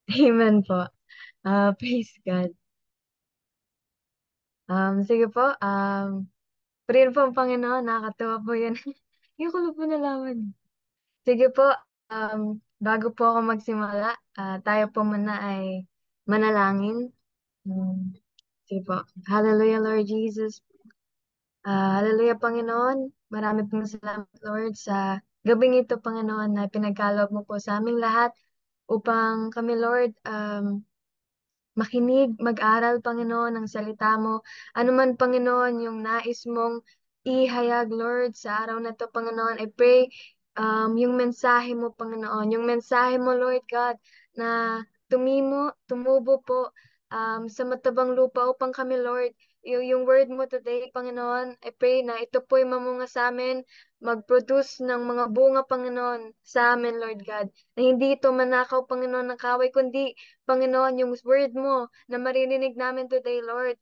Amen po. Praise God. Sige po. Purihin po ang Panginoon. Nakakatuwa po yan. Yung ko po nalaman. Sige po. Bago po ako magsimula, tayo po muna ay manalangin. Um, Sige po. Hallelujah, Lord Jesus. Hallelujah, Panginoon. Marami pong salamat, Lord, sa gabing ito, Panginoon, na pinagkaloob mo po sa aming lahat upang kami, Lord, makinig, mag-aral, Panginoon, ng salita mo. Ano man, Panginoon, yung nais mong ihayag, Lord, sa araw na to, Panginoon. I pray yung mensahe mo, Panginoon. Yung mensahe mo, Lord God, na tumubo po sa matabang lupa upang kami, Lord, yung word mo today, Panginoon, I pray na ito po'y mamunga sa amin, mag-produce ng mga bunga, Panginoon, sa amin, Lord God. Na hindi ito manakaw, Panginoon, ng kaway, kundi Panginoon, yung word mo na maririnig namin today, Lord,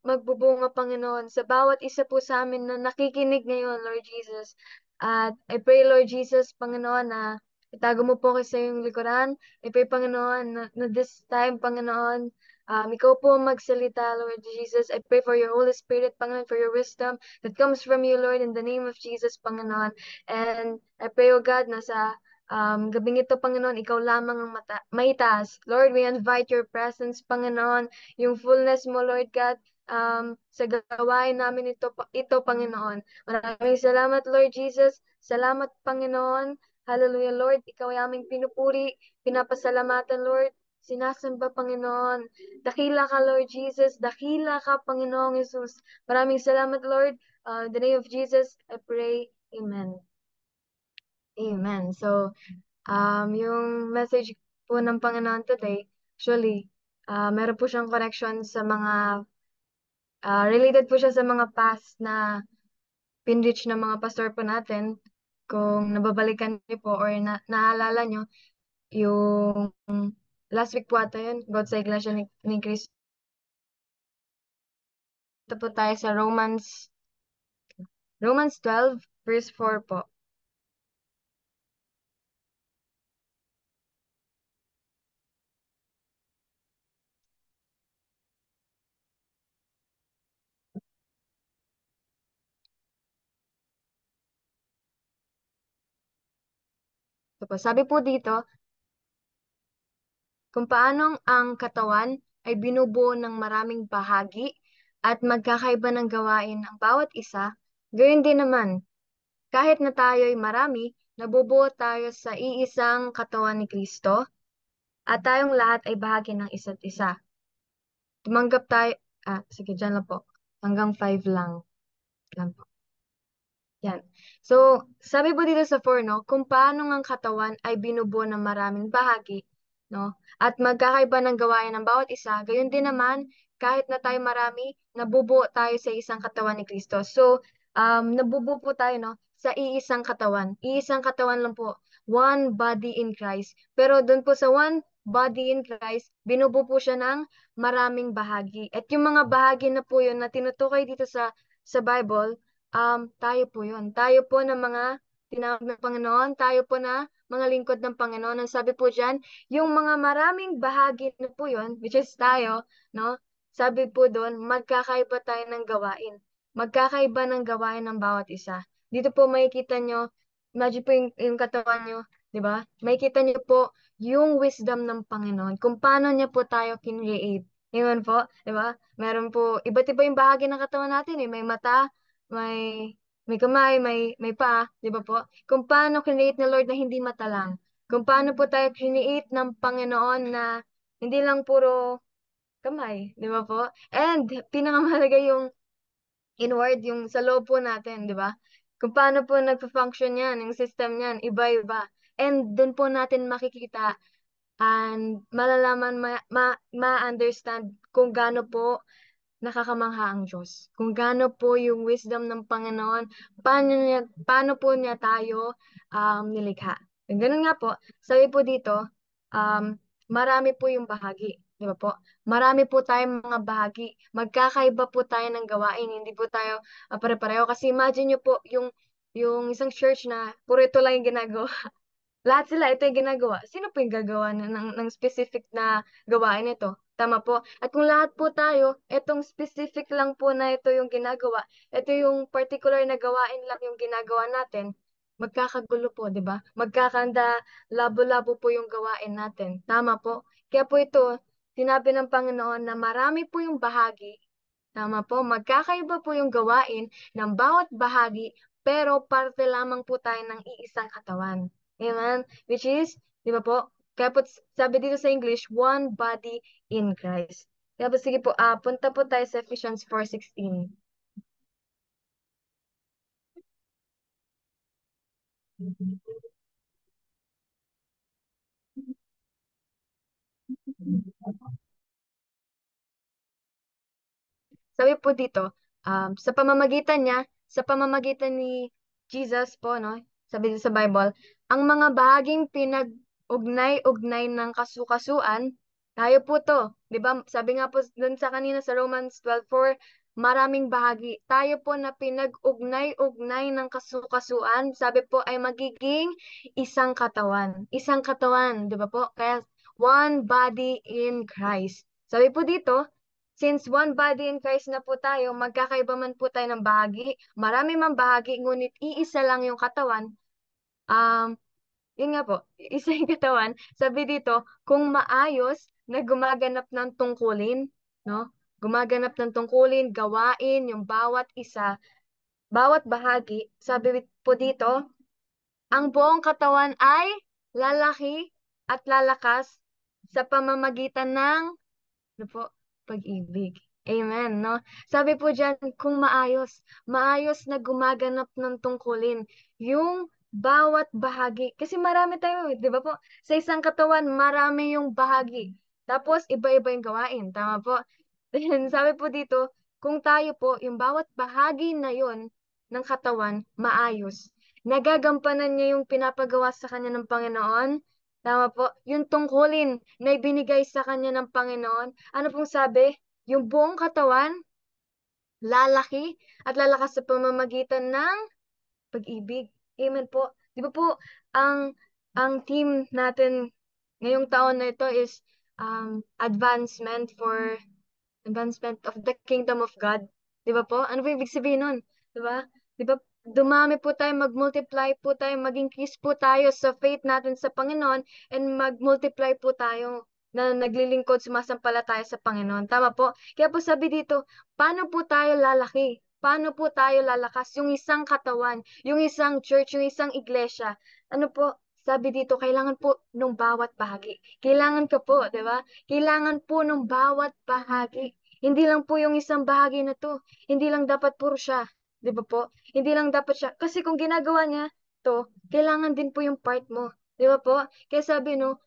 magbubunga, Panginoon, sa bawat isa po sa amin na nakikinig ngayon, Lord Jesus. At I pray, Lord Jesus, Panginoon, na itago mo po kayo sa iyong likuran. I pray, Panginoon, na this time, Panginoon, ikaw po ang magsalita, Lord Jesus. I pray for your Holy Spirit, Panginoon, for your wisdom that comes from you, Lord, in the name of Jesus, Panginoon. And I pray, O God, na sa gabing ito, Panginoon, ikaw lamang ang maitaas. Lord, we invite your presence, Panginoon, yung fullness mo, Lord God, sa gawain namin ito, Panginoon. Maraming salamat, Lord Jesus. Salamat, Panginoon. Hallelujah, Lord. Ikaw ay aming pinupuri, pinapasalamatan, Lord. Sinasamba, Panginoon. Dakila ka, Lord Jesus. Dakila ka, Panginoong Jesus. Maraming salamat, Lord. In the name of Jesus, I pray. Amen. Amen. So, yung message po ng Panginoon today, actually, meron po siyang connection sa related po siya sa mga past na pinreach ng mga pastor po natin. Kung nababalikan niyo po or naalala niyo, yung last week po ata yun, about sa Iglesia ni Cristo. Ito po tayo sa Romans 12, verse 4 po. Ito po, sabi po dito, kung paanong ang katawan ay binubuo ng maraming bahagi at magkakaiba ng gawain ang bawat isa, gayon din naman, kahit na tayo'y marami, nabubuo tayo sa iisang katawan ni Kristo at tayong lahat ay bahagi ng isa't isa. Tumanggap tayo, sige, dyan lang po. Hanggang 5 lang po. Yan. So, sabi po dito sa 4, no, kung paano ang katawan ay binubuo ng maraming bahagi, no, at magkakaiba ng gawain ng bawat isa, gayon din naman, kahit na tayo marami, nabubuo tayo sa isang katawan ni Kristo. So, nabubuo po tayo, no, sa iisang katawan. Iisang katawan lang po. One body in Christ. Pero doon po sa one body in Christ, binubuo po siya ng maraming bahagi. At yung mga bahagi na po yun na tinutukoy dito sa Bible, tayo po yun. Tayo po na mga tinawag ng Panginoon, tayo po na mga lingkod ng Panginoon. Ang sabi po dyan, yung mga maraming bahagi na po yun, which is tayo, no? Sabi po doon, magkakaiba tayo ng gawain. Magkakaiba ng gawain ng bawat isa. Dito po makikita nyo, imagine po yung katawan nyo, di ba? Makikita nyo po yung wisdom ng Panginoon, kung paano niya po tayo kinreate. Ngayon po, di ba? Meron po, iba't iba yung bahagi ng katawan natin eh. May mata, may may kamay, may paa, di ba po? Kung paano create ng Lord na hindi mata lang. Kung paano po tayo create ng Panginoon na hindi lang puro kamay, di ba po? And pinakamahalaga yung inward, yung sa loob po natin, di ba? Kung paano po nagpa-function yan, yung system yan, iba-iba. And doon po natin makikita and malalaman, ma-understand kung gaano po nakakamangha ang Diyos. Kung gaano po yung wisdom ng Panginoon, paano po niya tayo nilikha. Ganun nga po, sabi po dito, marami po yung bahagi. Di ba po? Marami po tayong mga bahagi. Magkakaiba po tayo ng gawain. Hindi po tayo pare-pareho. Kasi imagine nyo po yung isang church na puro ito lang yung ginagawa. Lahat sila, ito yung ginagawa. Sino po yung gagawa ng specific na gawain ito? Tama po. At kung lahat po tayo, itong specific lang po na ito yung ginagawa, ito yung particular na gawain lang yung ginagawa natin, magkakagulo po, di ba? Magkakanda, labo-labo po yung gawain natin. Tama po. Kaya po ito, sinabi ng Panginoon na marami po yung bahagi. Tama po, magkakaiba po yung gawain ng bawat bahagi, pero parte lamang po tayo ng iisang katawan. Amen? Which is, di ba po? Kaya po sabi dito sa English, one body in Christ. Kaya po sige po, punta po tayo sa Ephesians 4:16. Sabi po dito, sa pamamagitan ni Jesus po, no? Sabi dito sa Bible, ang mga bahaging pinag-ugnay-ugnay ng kasukasuan, tayo po to. Di ba? Sabi nga po dun sa kanina sa Romans 12:4, maraming bahagi. Tayo po na pinag-ugnay-ugnay ng kasukasuan, sabi po ay magiging isang katawan. Isang katawan, di ba po? Kaya one body in Christ. Sabi po dito, since one body in Christ na po tayo, magkakaiba man po tayo ng bahagi, marami mang bahagi, ngunit iisa lang yung katawan. Yun nga po, isa yung katawan. Sabi dito, kung maayos na gumaganap ng tungkulin, no? Gumaganap ng tungkulin, gawain, yung bawat isa, bawat bahagi, sabi po dito, ang buong katawan ay lalaki at lalakas sa pamamagitan ng ano po? Pag-ibig. Amen, no? Sabi po dyan, kung maayos na gumaganap ng tungkulin, yung bawat bahagi, kasi marami tayo, di ba po? Sa isang katawan, marami yung bahagi. Tapos, iba-iba yung gawain. Tama po? Then, sabi po dito, kung tayo po, yung bawat bahagi na yon ng katawan, maayos. Nagagampanan niya yung pinapagawa sa kanya ng Panginoon. Tama po? Yung tungkulin na ibinigay sa kanya ng Panginoon. Ano pong sabi? Yung buong katawan, lalaki at lalakas sa pamamagitan ng pag-ibig. Amen po. Di ba po, ang team natin ngayong taon na ito is advancement of the kingdom of God. Di ba po? Ano po ibig sabihin nun? Di ba? Di ba? Dumami po tayo, mag-multiply po tayo, mag-increase po tayo sa faith natin sa Panginoon, and mag-multiply po tayo na naglilingkod, sumasampalataya sa Panginoon. Tama po? Kaya po sabi dito, paano po tayo lalaki? Paano po tayo lalakas? Yung isang katawan, yung isang church, yung isang iglesia. Ano po? Sabi dito, kailangan po nung bawat bahagi. Kailangan ka po, di ba? Kailangan po nung bawat bahagi. Hindi lang po yung isang bahagi na to. Hindi lang dapat puro siya. Di ba po? Hindi lang dapat siya. Kasi kung ginagawa niya to, kailangan din po yung part mo. Di ba po? Kaya sabi no,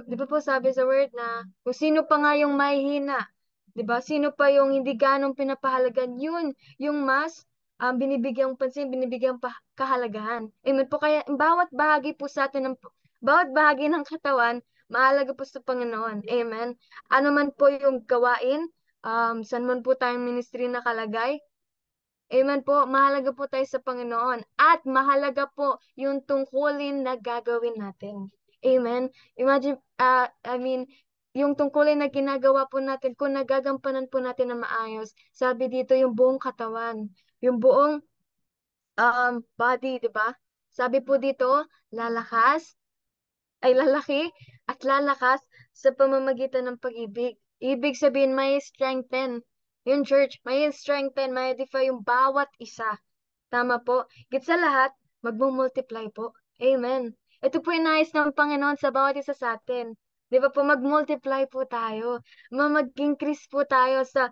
di ba po sabi sa word na kung sino pa nga yung mahihina, di ba? Sino pa yung hindi ganong pinapahalagan, yun, yung mas binibigyang pansin, binibigyang kahalagahan. Amen po, kaya bawat bahagi po sa atin, bawat bahagi ng katawan, mahalaga po sa Panginoon. Amen. Ano man po yung gawain, saan man po tayong ministry nakalagay, amen po, mahalaga po tayo sa Panginoon at mahalaga po yung tungkulin na gagawin natin. Amen. Imagine, yung tungkulin na ginagawa po natin, kung nagagampanan po natin na maayos, sabi dito yung buong katawan, yung buong body, di ba? Sabi po dito, lalakas, ay lalaki at lalakas sa pamamagitan ng pag-ibig. Ibig sabihin, may strengthen. Yung church, may strengthen, may edify yung bawat isa. Tama po. Git sa lahat, magmumultiply po. Amen. Ito po yung nais ng Panginoon sa bawat isa sa atin. Di ba po, mag-multiply po tayo. Mag-increase po tayo sa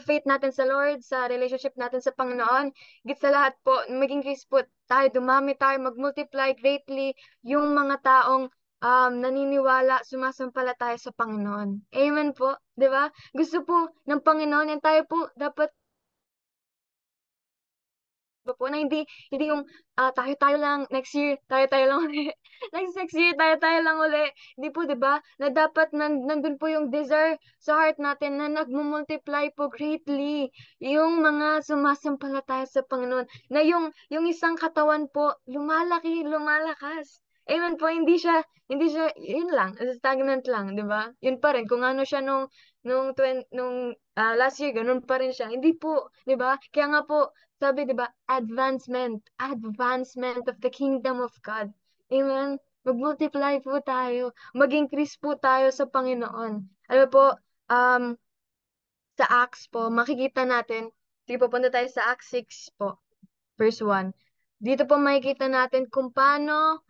faith natin sa Lord, sa relationship natin sa Panginoon. Git sa lahat po, mag-increase po tayo, dumami tayo, mag-multiply greatly yung mga taong naniniwala, sumasampalataya sa Panginoon. Amen po, di ba? Gusto po ng Panginoon, yan tayo po, dapat po na hindi yung tayo-tayo lang next year, tayo-tayo lang uli. Next year, tayo-tayo lang uli. Hindi po, 'di ba? Na dapat nandun po yung desire sa heart natin na nagmumultiply po greatly yung mga sumasampalataya sa Panginoon. Na yung isang katawan po lumalaki, lumalakas. Amen po, hindi siya, yun lang, stagnant lang, di ba? Yun pa rin, kung ano siya nung last year, ganun pa rin siya. Hindi po, di ba? Kaya nga po, sabi, di ba, advancement of the kingdom of God. Amen? Mag-multiply po tayo, mag-increase po tayo sa Panginoon. Alam mo po, um, sa Acts po, makikita natin, sige po, punta tayo sa Acts 6 po, verse 1. Dito po makikita natin kung paano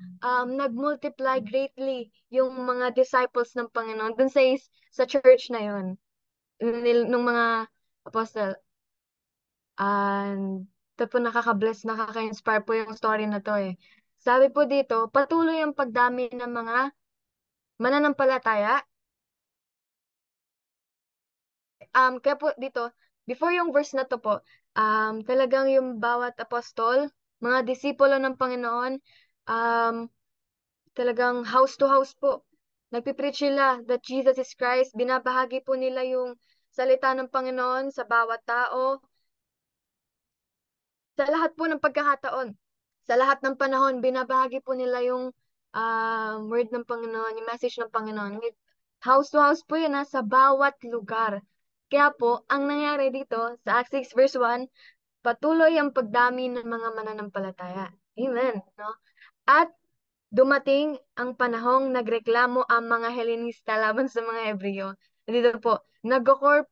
nag-multiply greatly yung mga disciples ng Panginoon dun sa church na yun, nung mga apostle. And ito po nakaka-bless, nakaka-inspire po yung story na to eh. Sabi po dito, patuloy ang pagdami ng mga mananampalataya. Kaya po dito, before yung verse na to po, talagang yung bawat apostol, mga disipulo ng Panginoon, um, talagang house to house po. Nagpipreach sila that Jesus is Christ. Binabahagi po nila yung salita ng Panginoon sa bawat tao, sa lahat po ng pagkakataon. Sa lahat ng panahon, binabahagi po nila yung word ng Panginoon, yung message ng Panginoon. House to house po yun sa bawat lugar. Kaya po, ang nangyari dito sa Acts 6 verse 1, patuloy ang pagdami ng mga mananampalataya. Amen. No? At dumating ang panahong nagreklamo ang mga Helenista laban sa mga Hebreo. Dito po, nag-occur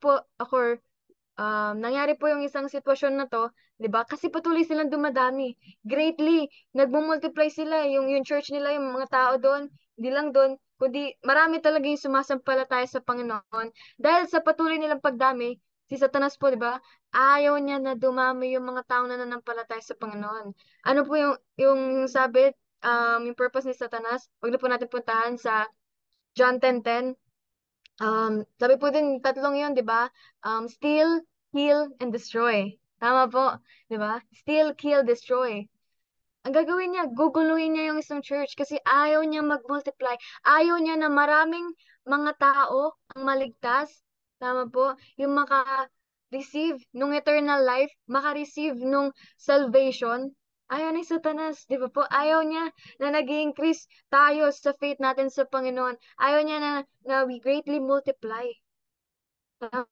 nangyari po yung isang sitwasyon na to, 'di ba? Kasi patuloy silang dumadami. Greatly, nagmo-multiply sila, yung church nila, yung mga tao doon, hindi lang doon, kundi marami talaga yung sumasampalataya sa Panginoon. Dahil sa patuloy nilang pagdami, si Satanas po, 'di ba? Ayaw niya na dumami yung mga tao na nananampalataya sa Panginoon. Ano po yung sabi, yung purpose ni Satanas? Huwag na po natin puntahan sa John 10:10. Sabi po din, tatlong yun, di ba? Steal, kill, and destroy. Tama po, di ba? Steal, kill, destroy. Ang gagawin niya, guguluhin niya yung isang church kasi ayaw niya mag-multiply. Ayaw niya na maraming mga tao ang maligtas. Tama po? Yung maka-receive nung eternal life, maka-receive nung salvation. Ayaw ni Satanas, di ba po? Ayaw niya na nag-increase tayo sa faith natin sa Panginoon. Ayaw niya na we greatly multiply. Tama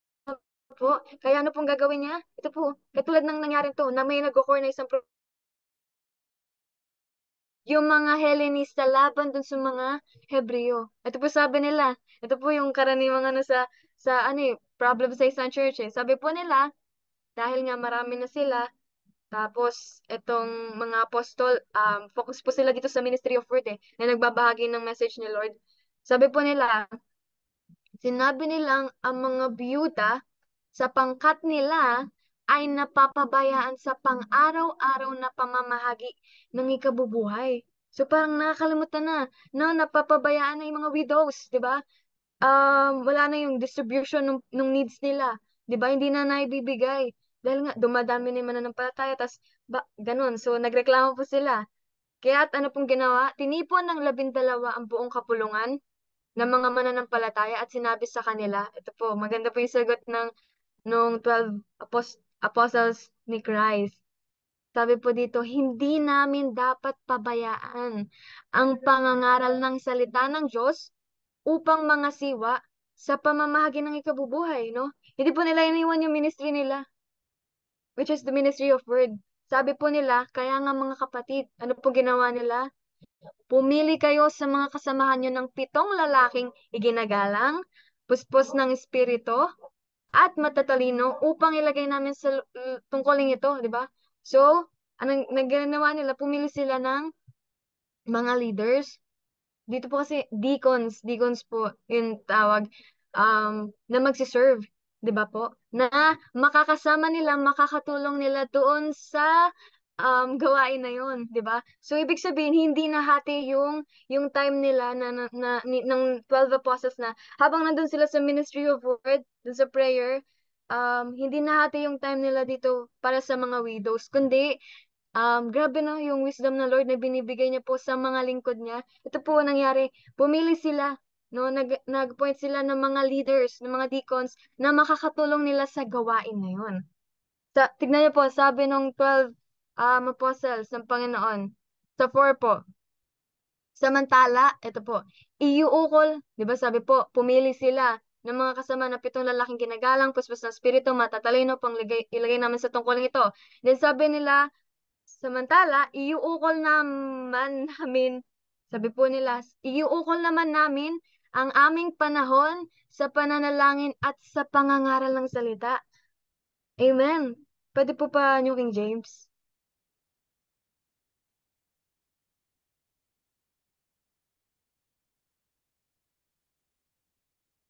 po? Kaya ano pong gagawin niya? Ito po, katulad ng nangyari to, na may nag-occur na isang yung mga Hellenista laban dun sa mga Hebreo. Ito po sabi nila, ito po yung karaniwang sa ano problem sa isang church eh. Sabi po nila, dahil nga marami na sila, tapos itong mga apostol, focus po sila dito sa Ministry of Word na nagbabahagi ng message ni Lord. Sabi po nila, sinabi nilang ang mga biyuda sa pangkat nila ay napapabayaan sa pang-araw-araw na pamamahagi ng ikabubuhay. So parang nakakalimutan na, no, napapabayaan na yung mga widows, di ba? Wala na yung distribution ng needs nila, di ba? Hindi na naibibigay. Dahil nga, dumadami na yung mananampalataya, tas ganun. So, nagreklamo po sila. Kaya ano pong ginawa? Tinipon ng 12 ang buong kapulungan ng mga mananampalataya at sinabi sa kanila, ito po, maganda po yung sagot nung 12 apostles ni Christ. Sabi po dito, hindi namin dapat pabayaan ang pangangaral ng salita ng Diyos upang mga siwa sa pamamahagi ng ikabubuhay, no? Hindi po nila iniwan yung ministry nila, which is the ministry of word. Sabi po nila, kaya nga mga kapatid, ano po ginawa nila? Pumili kayo sa mga kasamahan nyo ng 7 lalaking iginagalang, puspos ng espiritu, at matatalino upang ilagay namin sa tungkulin ito, di ba? So, anong nagganawa nila? Pumili sila ng mga leaders. Dito po kasi deacons po yung tawag, na magsiserve, di ba po? Na makakasama nila, makakatulong nila doon sa gawain na yun, di ba? So, ibig sabihin, hindi nahati yung time nila ng 12 apostles na habang nandun sila sa ministry of word, dun sa prayer, hindi nahati yung time nila dito para sa mga widows, kundi grabe na yung wisdom ng Lord na binibigay niya po sa mga lingkod niya. Ito po ang nangyari, pumili sila, no, nag-point sila ng mga leaders, ng mga deacons na makakatulong nila sa gawain na yun. Tignan niyo po, sabi ng 12 apostles ng Panginoon, sa 4 po, Samantala, ito po, iuukol, di ba sabi po, pumili sila ng mga kasama na 7 lalaking ginagalang, puspos ng espiritu, matatalino, ilagay namin sa tungkulin ito. Then sabi nila, samantala, iuukol naman namin, sabi po nila, iuukol naman namin ang aming panahon sa pananalangin at sa pangangaral ng salita. Amen. Pwede po pa New King James?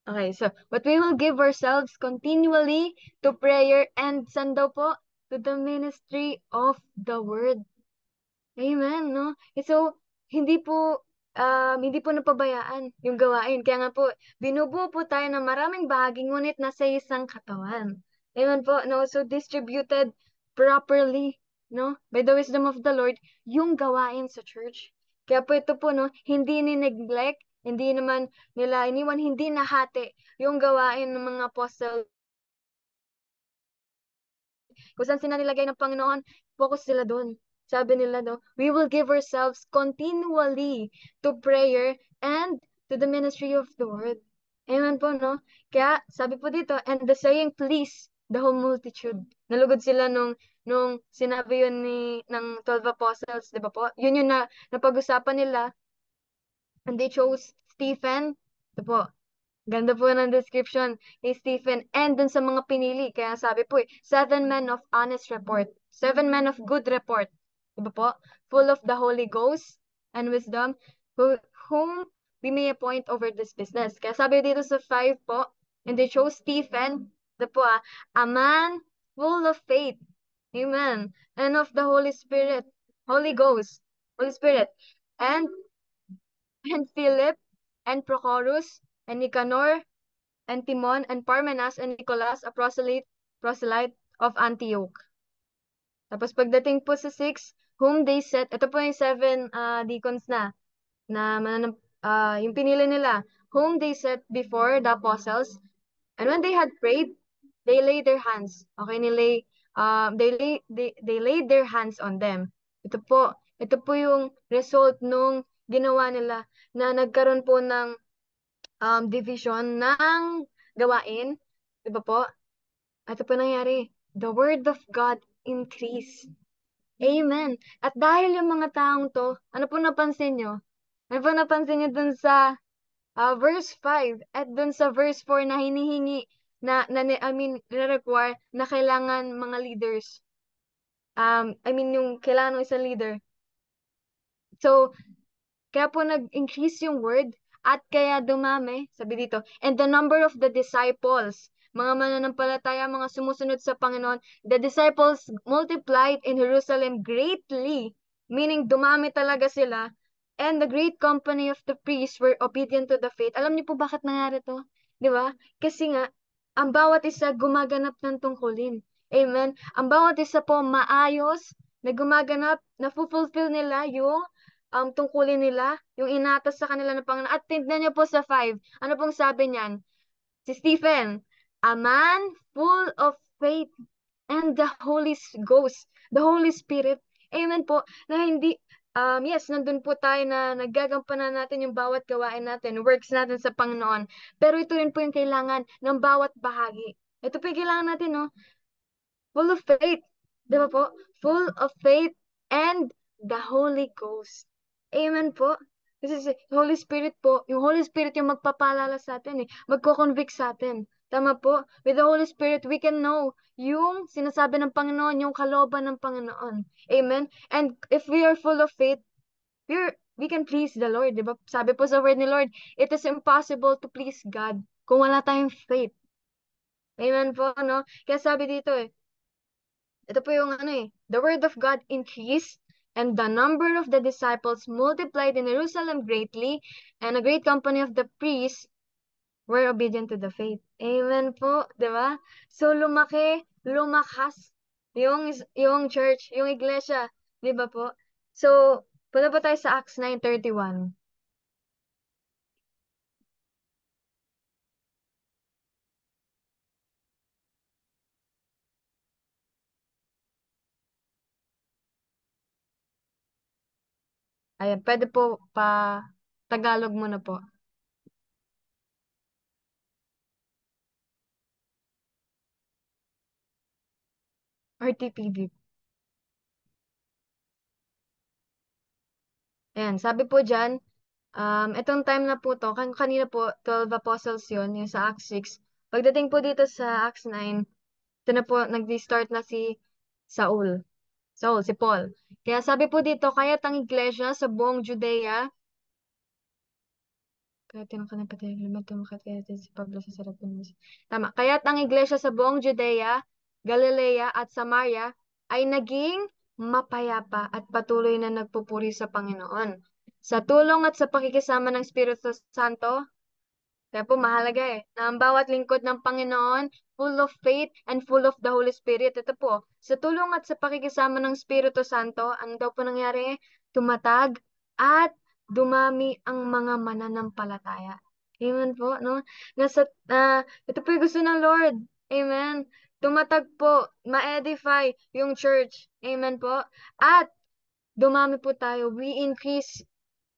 Okay, so, but we will give ourselves continually to prayer and saan daw po? To the ministry of the word. Amen, no? So, hindi po napabayaan yung gawain. Kaya nga po, binubuo po tayo ng maraming bahagi, ngunit nasa isang katawan. Amen po, no? So, distributed properly, no? By the wisdom of the Lord, yung gawain sa church. Kaya po ito po, no? Hindi ni-neglect, hindi naman nila iniwan, hindi nahati yung gawain ng mga apostle kung saan sila nilagay ng Panginoon, focus sila doon. Sabi nila, no, we will give ourselves continually to prayer and to the ministry of the word. Amen po, no? Kaya, sabi po dito, and the saying please the whole multitude. Nalugod sila nung sinabi yun ng 12 apostles, di ba po? Yun yung napag-usapan nila, and they chose Stephen, ito po, ganda po ng description ni Stephen and dun sa mga pinili. Kaya sabi po 7 men of honest report. 7 men of good report. Diba po? Full of the Holy Ghost and wisdom, whom we may appoint over this business. Kaya sabi dito sa 5 po, and they chose Stephen, the po a man full of faith. Amen. And of the Holy Spirit. Holy Ghost. Holy Spirit. And Philip and Prochorus and Nicanor and Timon and Parmenas and Nicolas, a proselyte of Antioch. Tapos pagdating po sa 6, whom they set, ito po yung 7 deacons na yung pinili nila, whom they set before the apostles, and when they had prayed, they laid their hands. Okay, they laid their hands on them. Ito po yung result nung ginawa nila na nagkaroon po ng division ng gawain. Diba po? Ito po nangyari. The word of God increased. Amen. At dahil yung mga taong to, ano po napansin nyo? Ano po napansin nyo dun sa verse 5 at dun sa verse 4 na hinihingi require na kailangan mga leaders. Yung kailangan ng isang leader. So, kaya po nag-increase yung word at kaya dumami, sabi dito, and the number of the disciples, mga mananampalataya, mga sumusunod sa Panginoon, the disciples multiplied in Jerusalem greatly, meaning dumami talaga sila, and the great company of the priests were obedient to the faith. Alam niyo po bakit nangyari to? Di ba? Kasi nga, ang bawat isa gumaganap ng tungkulin. Amen? Ang bawat isa po maayos, na gumaganap, na fulfill nila yung tungkulin nila, yung inatas sa kanila ng Panginoon. At tignan niyo po sa 5, ano pong sabi niyan? Si Stephen, a man full of faith and the Holy Ghost, the Holy Spirit. Amen po, na hindi, yes, nandun po tayo na naggagampanan natin yung bawat gawain natin, works natin sa Panginoon. Pero ito rin po yung kailangan ng bawat bahagi. Ito po yung kailangan natin, no? Full of faith. Di ba po? Full of faith and the Holy Ghost. Amen po. Kasi si Holy Spirit po, yung Holy Spirit yung magpapaalala sa atin magko-convict sa atin. Tama po. With the Holy Spirit, we can know yung sinasabi ng Panginoon, yung kalooban ng Panginoon. Amen? And if we are full of faith, we can please the Lord. Di ba? Sabi po sa word ni Lord, it is impossible to please God kung wala tayong faith. Amen po, no? Kaya sabi dito ito po yung the word of God increased and the number of the disciples multiplied in Jerusalem greatly and a great company of the priests were obedient to the faith. Amen po, di ba? So lumakas yung church, yung iglesia, di ba po? So, punta po tayo sa Acts 9:31. Ayan, pwede po pa Tagalog mo na po. Or TPV. Ayan, sabi po dyan, itong time na po to, kanina po, 12 apostles yun, yung sa Acts 6. Pagdating po dito sa Acts 9, ito na po, nag-start na si Saul. Si Paul. Kaya sabi po dito, kaya't ang iglesia sa buong Judea, kaya tinangkan pati tumakati si Pablo sa sarap ng tama. Kaya't ang iglesia sa buong Judea, Galilea at Samaria ay naging mapayapa at patuloy na nagpupuri sa Panginoon. Sa tulong at sa pakikisama ng Espiritu Santo, kaya po mahalaga na ang bawat lingkod ng Panginoon, full of faith and full of the Holy Spirit. Ito po, sa tulong at sa pakikisama ng Espiritu Santo, ano daw po nangyari? Tumatag at dumami ang mga mananampalataya. Amen po, no? Ito po yung gusto ng Lord. Amen. Tumatag po, ma-edify yung church. Amen po. At dumami po tayo. We increase.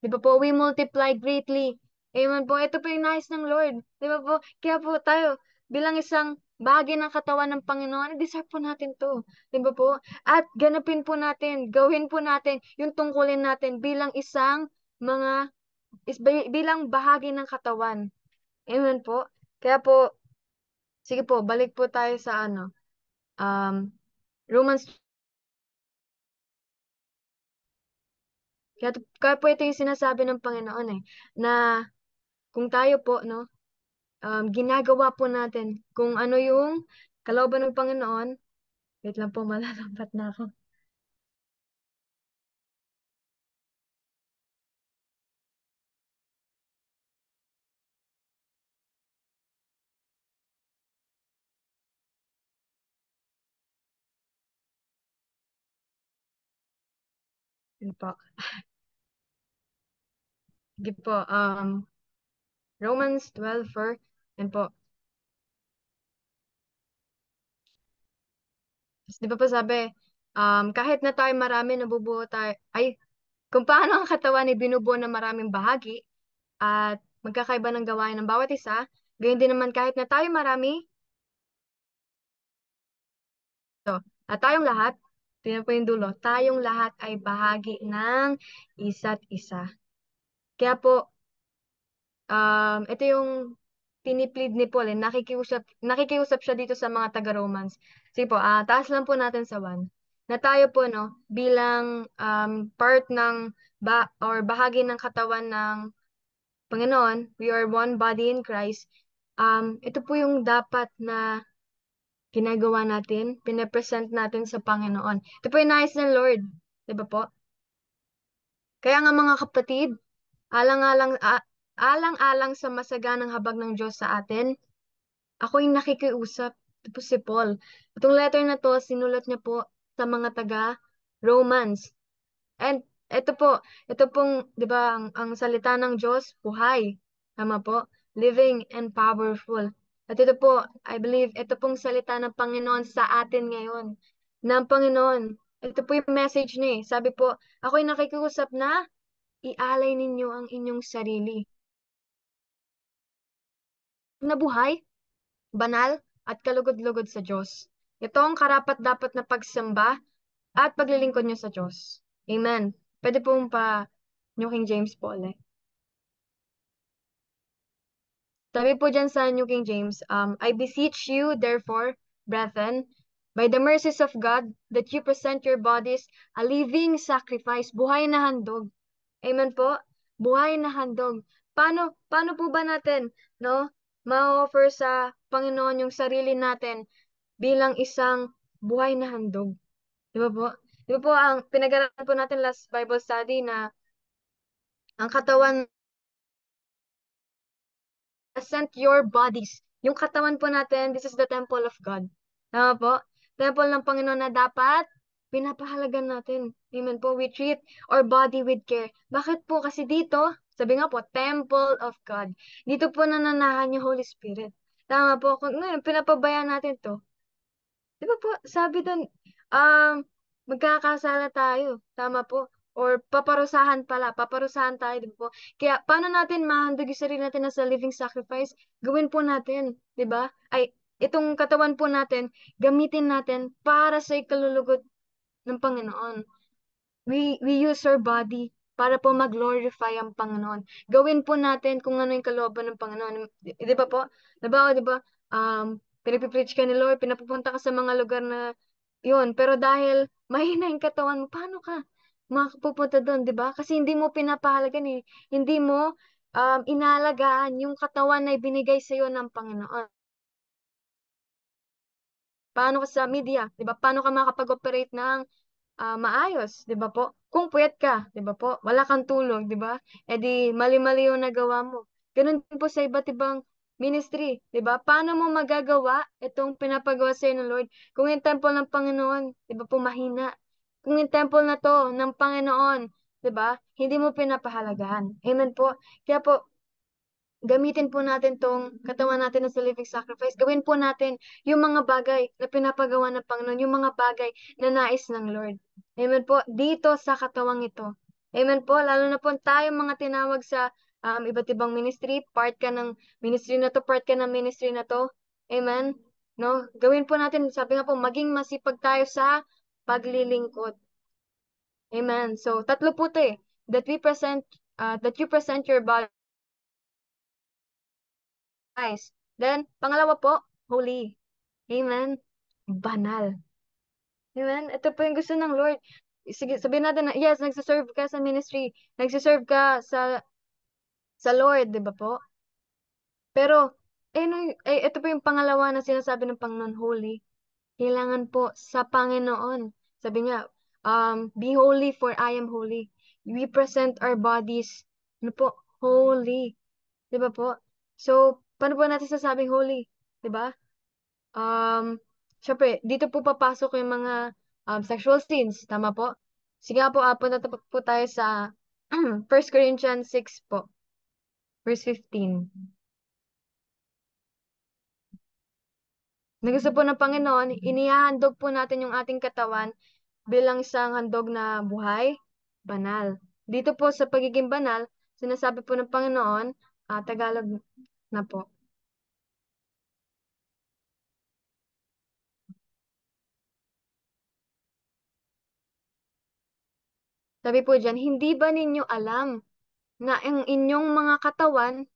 Di ba po? We multiply greatly. Amen po. Ito po yung nais ng Lord. Di ba po? Kaya po tayo, bilang isang bahagi ng katawan ng Panginoon, deserve po natin to. Di ba po? At ganapin po natin, gawin po natin yung tungkulin natin bilang isang mga, bilang bahagi ng katawan. Amen po. Kaya po, sige po, balik po tayo sa um, Romans. Kaya po ito yung sinasabi ng Panginoon na kung tayo po, no, ginagawa po natin kung ano yung kalooban ng Panginoon. Wait lang po, malalampat na ako. Yun po. Sige po, Romans 12:4. Yun po. Tapos, di ba po sabi, kahit na tayo marami, nabubuo tayo, kung paano ang katawan ay binubuo ng maraming bahagi at magkakaiba ng gawain ng bawat isa, gayon din naman kahit na tayo marami, at tayong lahat, tingnan po yung dulo, tayong lahat ay bahagi ng isa't isa. Kaya po, ito yung piniplead ni Paul, nakikiusap siya dito sa mga taga-Romans. Sige po, taas lang po natin sa 1. Na tayo po, no, bilang part ng or bahagi ng katawan ng Panginoon, we are one body in Christ. Ito po yung dapat na ginagawa natin, pinapresent natin sa Panginoon. Ito po yung nais ng Lord. Di ba po? Kaya nga mga kapatid, alang-alang, alang-alang sa masaganang habag ng Diyos sa atin, ako yung nakikiusap. Ito po si Paul. Itong letter na to, sinulat niya po sa mga taga-Romans. And ito pong, di ba, ang salita ng Diyos, buhay. Tama po? Living and powerful. At ito po, I believe, ito pong salita ng Panginoon sa atin ngayon. Ng Panginoon. Ito po yung message niya eh. Sabi po, ako'y nakikiusap na ialay ninyo ang inyong sarili na buhay, banal, at kalugod-lugod sa Diyos. Ito ang karapat-dapat na pagsamba at paglilingkod nyo sa Diyos. Amen. Pwede pong New King James po ulit. Sabi po dyan sa New King James, I beseech you, therefore, brethren, by the mercies of God, that you present your bodies a living sacrifice, buhay na handog. Amen po? Buhay na handog. Paano po ba natin, no, ma-offer sa Panginoon yung sarili natin bilang isang buhay na handog? Di ba po? Di ba po, ang pinag-aralan po natin last Bible study na ang katawan, present your bodies. Yung katawan po natin, this is the temple of God. Tama po? Temple ng Panginoon na dapat pinapahalagan natin. Amen po. We treat our body with care. Bakit po? Kasi dito, sabi nga po, temple of God. Dito po nananahan yung Holy Spirit. Tama po. Kung ngayon, pinapabayaan natin to. Di ba po, sabi doon, magkakasala tayo. Tama po. or paparusahan tayo, di ba po? Kaya paano natin mahandog yung sarili natin na sa living sacrifice? Gawin po natin, di ba? Ay, itong katawan po natin, gamitin natin para sa ikalulugod ng Panginoon. We use our body para po mag-glorify ang Panginoon. Gawin po natin kung ano yung kalooban ng Panginoon. Di ba po? Di ba, pinapipreach ka ni Lord, pinapupunta ka sa mga lugar na yun. Pero dahil mahina yung katawan mo, paano ka makapupunta doon, di ba? Kasi hindi mo pinapahalagan eh. Hindi mo inalagaan yung katawan na ibinigay sa iyo ng Panginoon. Paano ka sa media, di ba? Paano ka makapag-operate ng maayos, 'di ba po? Kung puyat ka, 'di ba po? Wala kang tulog, 'di ba? E di mali-mali yung nagawa mo. Ganun din po sa iba't ibang ministry, 'di ba? Paano mo magagawa itong pinapagawa sa ng Lord kung yung temple ng Panginoon, 'di ba po mahina? Kung yung temple na to ng Panginoon, 'di ba? Hindi mo pinapahalagahan. Amen po. Kaya po gamitin po natin tong katawan natin na sa living sacrifice. Gawin po natin yung mga bagay na pinapagawa ng Panginoon, yung mga bagay na nais ng Lord. Amen po. Dito sa katawang ito. Amen po. Lalo na po tayo mga tinawag sa iba't ibang ministry. Part ka ng ministry na to, part ka ng ministry na to. Amen. No? Gawin po natin, sabi nga po, maging masipag tayo sa paglilingkod. Amen. So, tatlo po to eh. That you present your body Nice. Then, pangalawa po, holy. Amen. Banal. Amen. Ito po yung gusto ng Lord. Sige, sabihin natin na, yes, nagsiserve ka sa ministry, nagsiserve ka sa Lord, di ba po? Pero, ito po yung pangalawa na sinasabi ng Panginoon, holy. Kailangan po sa Panginoon. Sabi niya, be holy for I am holy. We present our bodies, ano po, holy. Di ba po? So, paano po natin sasabing holy? Di ba? Syempre, dito po papasok yung mga sexual sins. Tama po? Sige nga po, punta po tayo sa 1 Corinthians 6 po, verse 15. Na gusto po ng Panginoon, inihahandog po natin yung ating katawan bilang isang handog na buhay, banal. Dito po sa pagiging banal, sinasabi po ng Panginoon, Tagalog na po. Sabi po dyan, hindi ba ninyo alam na ang inyong mga katawan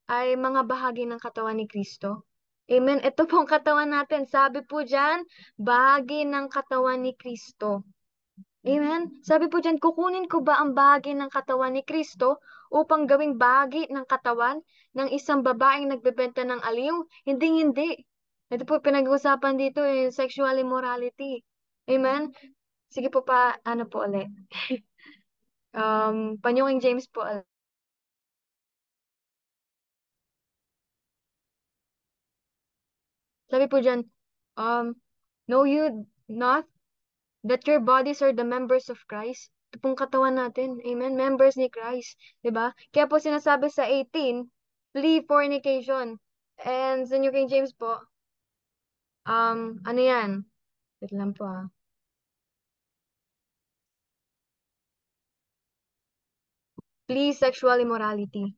ay mga bahagi ng katawan ni Kristo? Amen. Ito pong katawan natin. Sabi po dyan, bahagi ng katawan ni Kristo. Amen. Sabi po dyan, kukunin ko ba ang bahagi ng katawan ni Kristo upang gawing bahagi ng katawan ng isang babaeng nagbebenta ng aliw? Hindi, hindi. Ito po pinag-uusapan dito sexual immorality. Amen. Sige po ano po ulit. Panyong James po ulit. Sabi po dyan, know you not that your bodies are the members of Christ? Ito pong katawan natin. Amen? Members ni Christ. 'Di ba? Kaya po sinasabi sa 18, flee fornication. And sa New King James po, ano yan? Wait lang po Flee sexual immorality.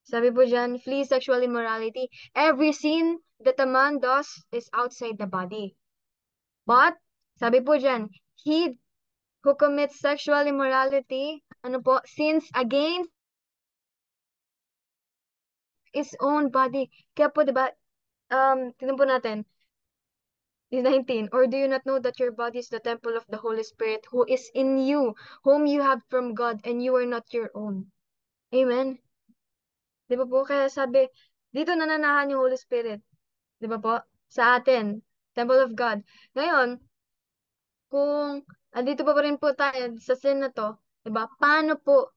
Sabi po dyan, flee sexual immorality. Every sin that a man does is outside the body. But, sabi po dyan, he who commits sexual immorality, ano po, sins against his own body. Kaya po, di ba, tingnan po natin, is 19, or do you not know that your body is the temple of the Holy Spirit who is in you, whom you have from God, and you are not your own? Amen? Di ba po? Kaya sabi, dito nananahan yung Holy Spirit. Di ba po? Sa atin, temple of God. Ngayon, kung andito pa rin po tayo sa sin na to, di ba? Paano po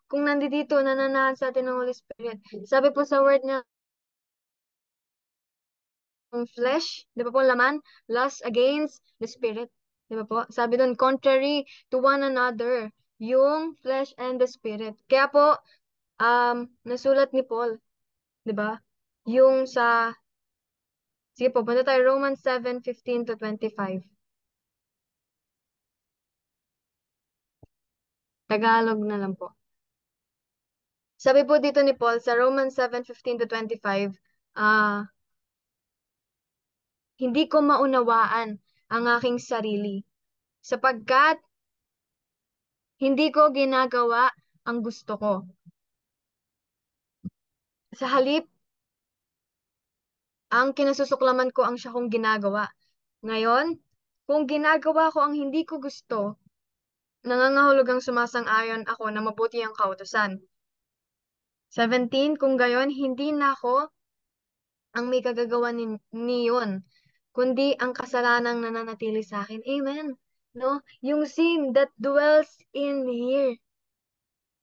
kung nandito nananahan sa atin ng Holy Spirit? Sabi po sa word niya, yung flesh, di ba po laman, lust against the spirit. Di ba po? Sabi doon, contrary to one another, yung flesh and the spirit. Kaya po, nasulat ni Paul, di ba? Yung Sige po, punta tayo Romans 7:15-25. Tagalog na lang po. Sabi po dito ni Paul sa Romans 7:15-25, ah, hindi ko maunawaan ang aking sarili sapagkat hindi ko ginagawa ang gusto ko. Sa halip, ang kinasusuklaman ko ang siya kong ginagawa. Ngayon, kung ginagawa ko ang hindi ko gusto, nangangahulugang sumasang-ayon ako na mabuti ang kautusan. 17, kung gayon, hindi na ako ang may kagagawa niyon, kundi ang kasalanang nananatili sa akin. Amen. No? Yung sin that dwells in here.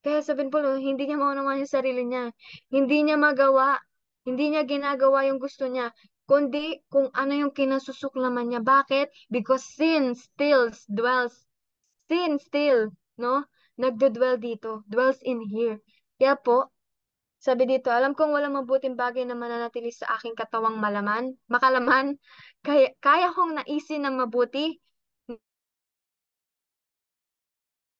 Kaya sabihin po, no, hindi niya maunawaan yung sarili niya. Hindi niya magawa, hindi niya ginagawa yung gusto niya, kundi kung ano yung kinasusuklaman niya. Bakit? Because sin still, no? Nagdodwell dito, dwells in here. Kaya po, sabi dito, alam kong walang mabuting bagay na mananatili sa aking katawang makalaman, kaya kong naisin ng mabuti,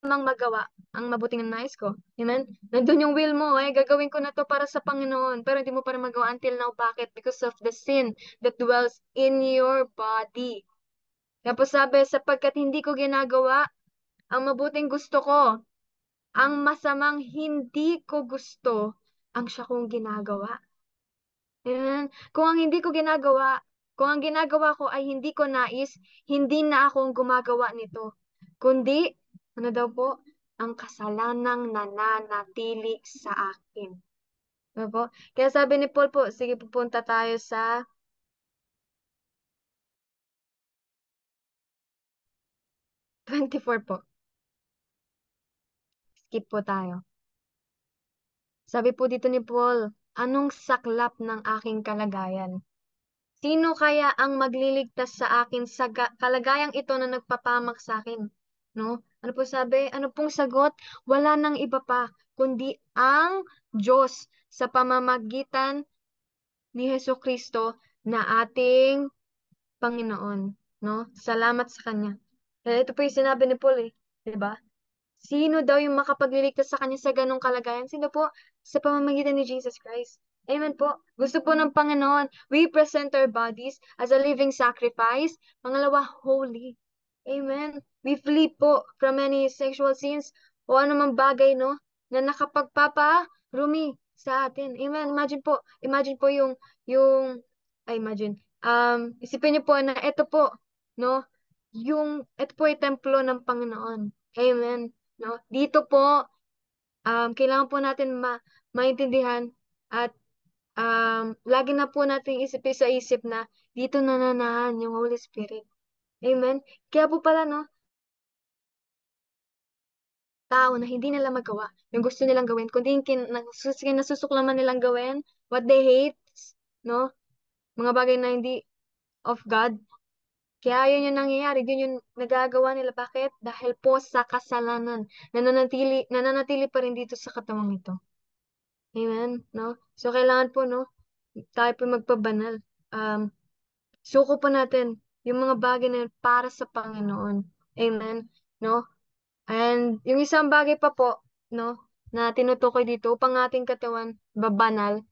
namang magawa ang mabuting na nais ko. Amen? Nandun yung will mo, gagawin ko na to para sa Panginoon, pero hindi mo pa rin magawa until now. Bakit? Because of the sin that dwells in your body. Tapos sabi, sapagkat hindi ko ginagawa ang mabuting gusto ko, ang masamang hindi ko gusto, ang siya kong ginagawa. Amen. Kung ang ginagawa ko ay hindi ko nais, hindi na ako ang gumagawa nito. Kundi, ano daw po? Ang kasalanang nananatili sa akin. Ano po? Kaya sabi ni Paul po, sige pupunta tayo sa 24 po. Skip po tayo. Sabi po dito ni Paul, anong saklap ng aking kalagayan? Sino kaya ang magliligtas sa akin sa kalagayang ito na nagpapamak sa akin? No? Ano po sabi? Ano pong sagot? Wala nang iba pa, kundi ang Diyos sa pamamagitan ni Hesu Kristo na ating Panginoon. No? Salamat sa Kanya. Kaya ito po yung sinabi ni Paul eh. 'Di ba? Sino daw yung makapagliligtas sa kanya sa ganong kalagayan? Sino po? Sa pamamagitan ni Jesus Christ. Amen po. Gusto po ng Panginoon, we present our bodies as a living sacrifice. Pangalawa, holy. Amen. We flee po from any sexual sins o anumang bagay, no, na nakapagpapa-rumi sa atin. Amen. Imagine po imagine. Isipin niyo po na ito po, no, ito po ay templo ng Panginoon. Amen. No? Dito po, kailangan po natin maintindihan at lagi na po natin isipin sa isip na dito nananahan yung Holy Spirit. Amen. Kaya po pala, no, tao na hindi nila magawa yung gusto nilang gawin, kundi yung nasusuklaman nilang gawin, what they hate, no, mga bagay na hindi of God. Kaya yun yung nangyayari, yun yung nagagawa nila. Bakit? Dahil po sa kasalanan. Nananatili pa rin dito sa katawang ito. Amen? No? So, kailangan po, no, tayo po magpabanal. Suko po natin yung mga bagay na yun para sa Panginoon. Amen? No? And yung isang bagay pa po, no, na tinutukoy dito upang ating katawan babanal,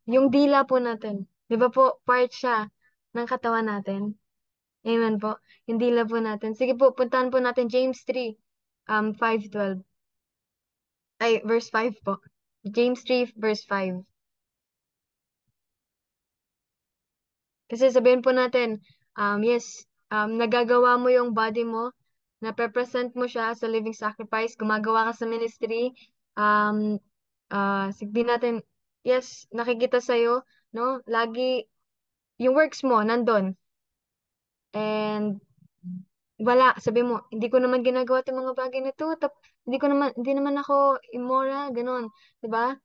yung dila po natin. Di ba po, part siya ng katawan natin. Amen po. Hindi lang po natin. Sige po, puntahan po natin James 3, 5:12. Ay, verse 5 po. James 3, verse 5. Kasi sabihin po natin, yes, nagagawa mo yung body mo, na-present mo siya sa living sacrifice, gumagawa ka sa ministry, sabihin natin, yes, nakikita sa'yo, no? Lagi, yung works mo, nandun. And, wala, sabi mo, hindi ko naman ginagawa itong mga bagay na to, hindi naman ako immoral, ganun, 'di ba?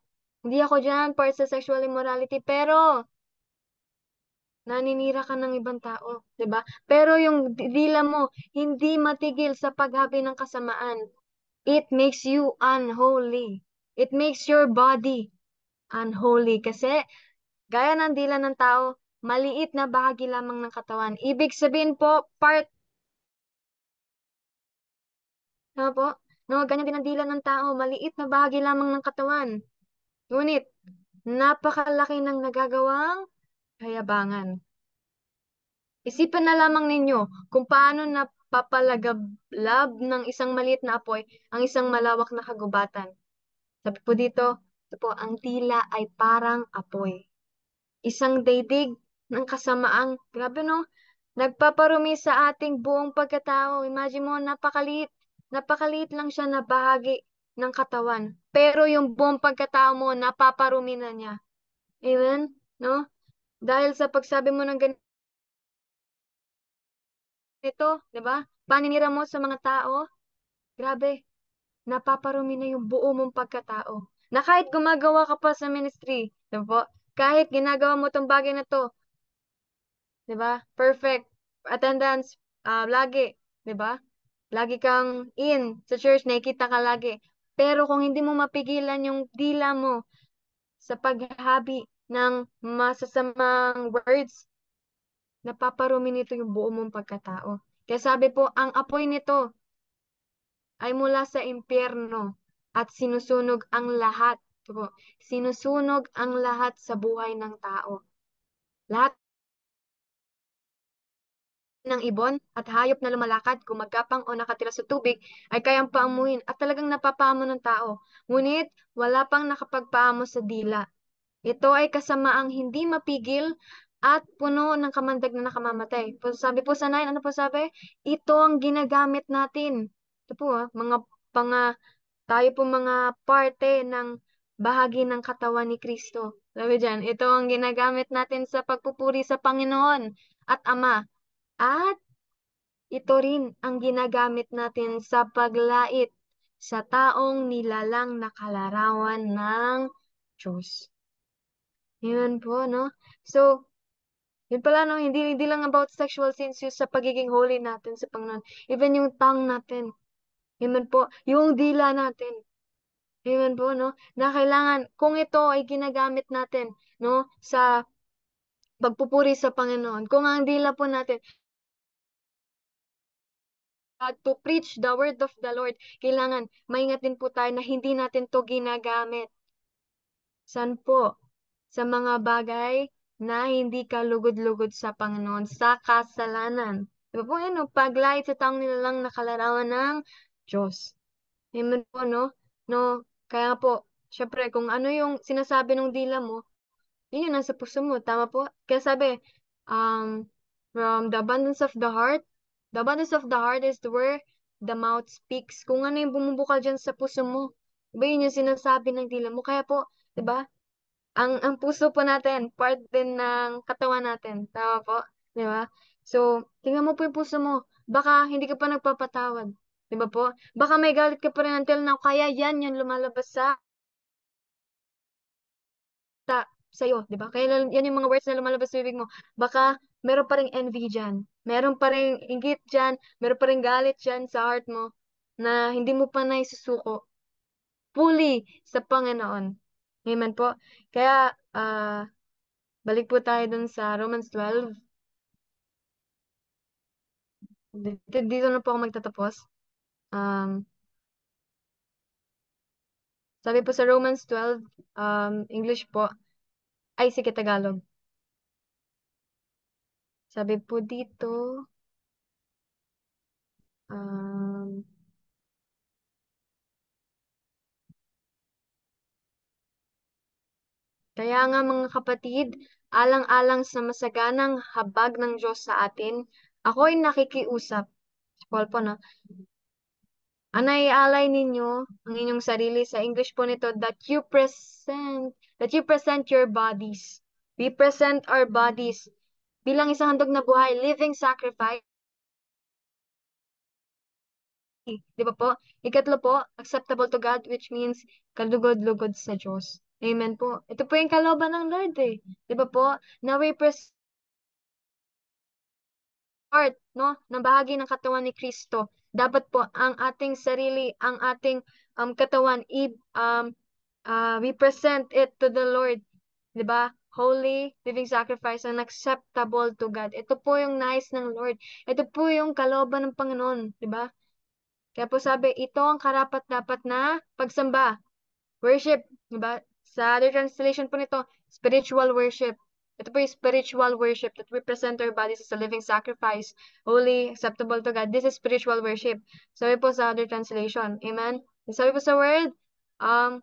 Hindi ako diyan part sa sexual immorality, pero naninira ka ng ibang tao, 'di ba? Pero yung dila mo hindi matigil sa paghabi ng kasamaan. It makes you unholy. It makes your body unholy kasi gaya ng dila ng tao, maliit na bahagi lamang ng katawan. Ibig sabihin po, part, ano po? No, ganyan din ang dila ng tao, maliit na bahagi lamang ng katawan. Ngunit, napakalaki ng nagagawang kayabangan. Isipan na lamang ninyo kung paano napapalagablab ng isang maliit na apoy ang isang malawak na kagubatan. Sabi po dito, ito po, ang tila ay parang apoy. Isang daigdig ng kasamaang, grabe no, nagpaparumi sa ating buong pagkatao. Imagine mo, napakaliit lang siya na bahagi ng katawan. Pero yung buong pagkatao mo, napaparumi na niya. Amen? No? Dahil sa pagsabi mo ng ganito, di ba? Paninira mo sa mga tao, grabe, napaparumi na yung buo mong pagkatao. Na kahit gumagawa ka pa sa ministry, di ba po? Kahit ginagawa mo tong bagay na to, 'di ba? Perfect. Attendance, lagi, 'di ba? Lagi kang in sa church, nakikita ka lagi. Pero kung hindi mo mapigilan yung dila mo sa paghahabi ng masasamang words, napaparumi nito yung buo mong pagkatao. Kaya sabi po, ang apoy nito ay mula sa impyerno at sinusunog ang lahat. Ito po, sinusunog ang lahat sa buhay ng tao. Lahat ng ibon at hayop na lumalakad, gumagapang o nakatira sa tubig ay kayang paamuhin at talagang napapaamo ng tao. Ngunit wala pang nakapagpaamo sa dila. Ito ay kasamaang hindi mapigil at puno ng kamandag na nakamamatay. Sabi po sa 9, ano po sabi? Ito ang ginagamit natin. Ito po tayo po mga parte ng bahagi ng katawan ni Kristo. Sabi dyan, ito ang ginagamit natin sa pagpupuri sa Panginoon at Ama. At ito rin ang ginagamit natin sa paglait sa taong nilalang na kalarawan ng Diyos. Yun po, no? So, yun pala, no? Hindi lang about sexual sins yung sa pagiging holy natin sa Panginoon. Even yung tongue natin. Yun po, yung dila natin. Yun po, no? Na kailangan, kung ito ay ginagamit natin, no? Sa pagpupuri sa Panginoon. Kung ang dila po natin to preach the word of the Lord, kailangan maingat din po tayo na hindi natin to ginagamit. San po? Sa mga bagay na hindi ka lugod-lugod sa Panginoon, sa kasalanan. Diba po yan, no? Paglait sa taong nilalang nakalarawan ng Diyos. Amen po, no? No? Kaya po, syempre, kung ano yung sinasabi ng dila mo, yun yung nasa puso mo. Tama po? Kaya sabi, from the abundance of the heart is where the mouth speaks. Kung ano yung bumubukal dyan sa puso mo, diba yun yung sinasabi ng dila mo. Kaya po, diba, ang puso po natin, part din ng katawan natin. Tama po? Diba? So, tingnan mo po yung puso mo. Baka hindi ka pa nagpapatawad. Diba po? Baka may galit ka pa rin until now. Kaya yan yung lumalabas sa'yo, di ba? Kaya yan yung mga words na lumalabas sa bibig mo. Baka meron pa ring envy dyan. Meron pa ring inggit dyan. Meron pa ring galit dyan sa heart mo na hindi mo pa naisusuko fully sa Panginoon. Amen po. Kaya, balik po tayo dun sa Romans 12. Dito na po ako magtatapos. Um, Sabi po sa Romans 12, English po, ay sige Tagalog. Sabi po dito, um, kaya nga mga kapatid, alang-alang sa masaganang habag ng Diyos sa atin, ako'y nakikiusap. Si Paul po, no? Anay-alay ninyo ang inyong sarili sa English po nito that you present your bodies. We present our bodies bilang isang handog na buhay, living sacrifice. Di ba po? Ikatlo po, acceptable to God, which means kalugod-lugod sa Diyos. Amen po. Ito po yung kalooban ng Lord eh. Di ba po? Na we present part, no, ng bahagi ng katawan ni Kristo. Dapat po ang ating sarili, ang ating katawan, we present it to the Lord, 'di ba? holy, living sacrifice and acceptable to God. Ito po yung nais ng Lord. Ito po yung kalooban ng Panginoon, di ba? Kaya po sabi, ito ang karapat-dapat na pagsamba. Worship, di ba? Sa other translation po nito, spiritual worship. Ito po yung spiritual worship that we present our bodies as a living sacrifice, holy, acceptable to God. This is spiritual worship. Sabi po sa other translation. Amen? Sabi po sa word, um,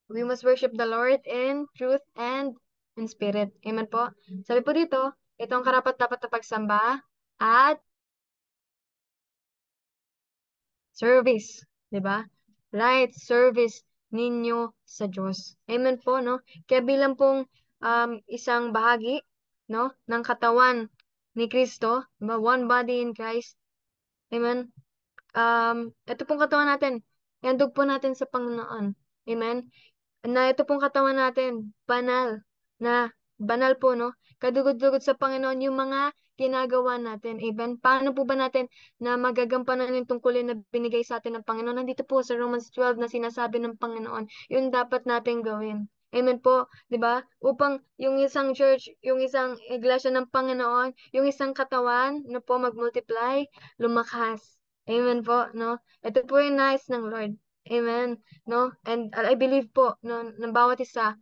we must worship the Lord in truth and in spirit. Amen po? Sabi po dito, ito ang karapat-dapat na pagsamba at service, 'di ba? Right service ninyo sa Diyos. Amen po, no? Kaya bilang pong isang bahagi, no, ng katawan ni Kristo, 'di ba? One body in Christ. Amen. Ito pong katawan natin. Ihandog po natin sa Panginoon. Amen. Na ito pong katawan natin, banal, na banal po, no? Kadugod-dugod sa Panginoon yung mga ginagawa natin. Amen. Paano po ba natin na magagampanan yung tungkulin na binigay sa atin ng Panginoon? Nandito po sa Romans 12 na sinasabi ng Panginoon, yung dapat natin gawin. Amen po, 'di ba? Upang yung isang church, yung isang iglesia ng Panginoon, yung isang katawan na po mag-multiply, lumakas. Amen po, no? Ito po yung nice ng Lord. Amen, no? And I believe po, no, ng bawat isa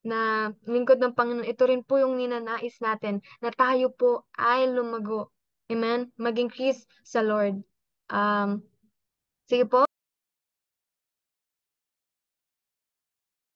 na lingkod ng Panginoon, ito rin po yung ninanais natin na tayo po ay lumago. Amen? Mag-increase sa Lord. Um, Sige po.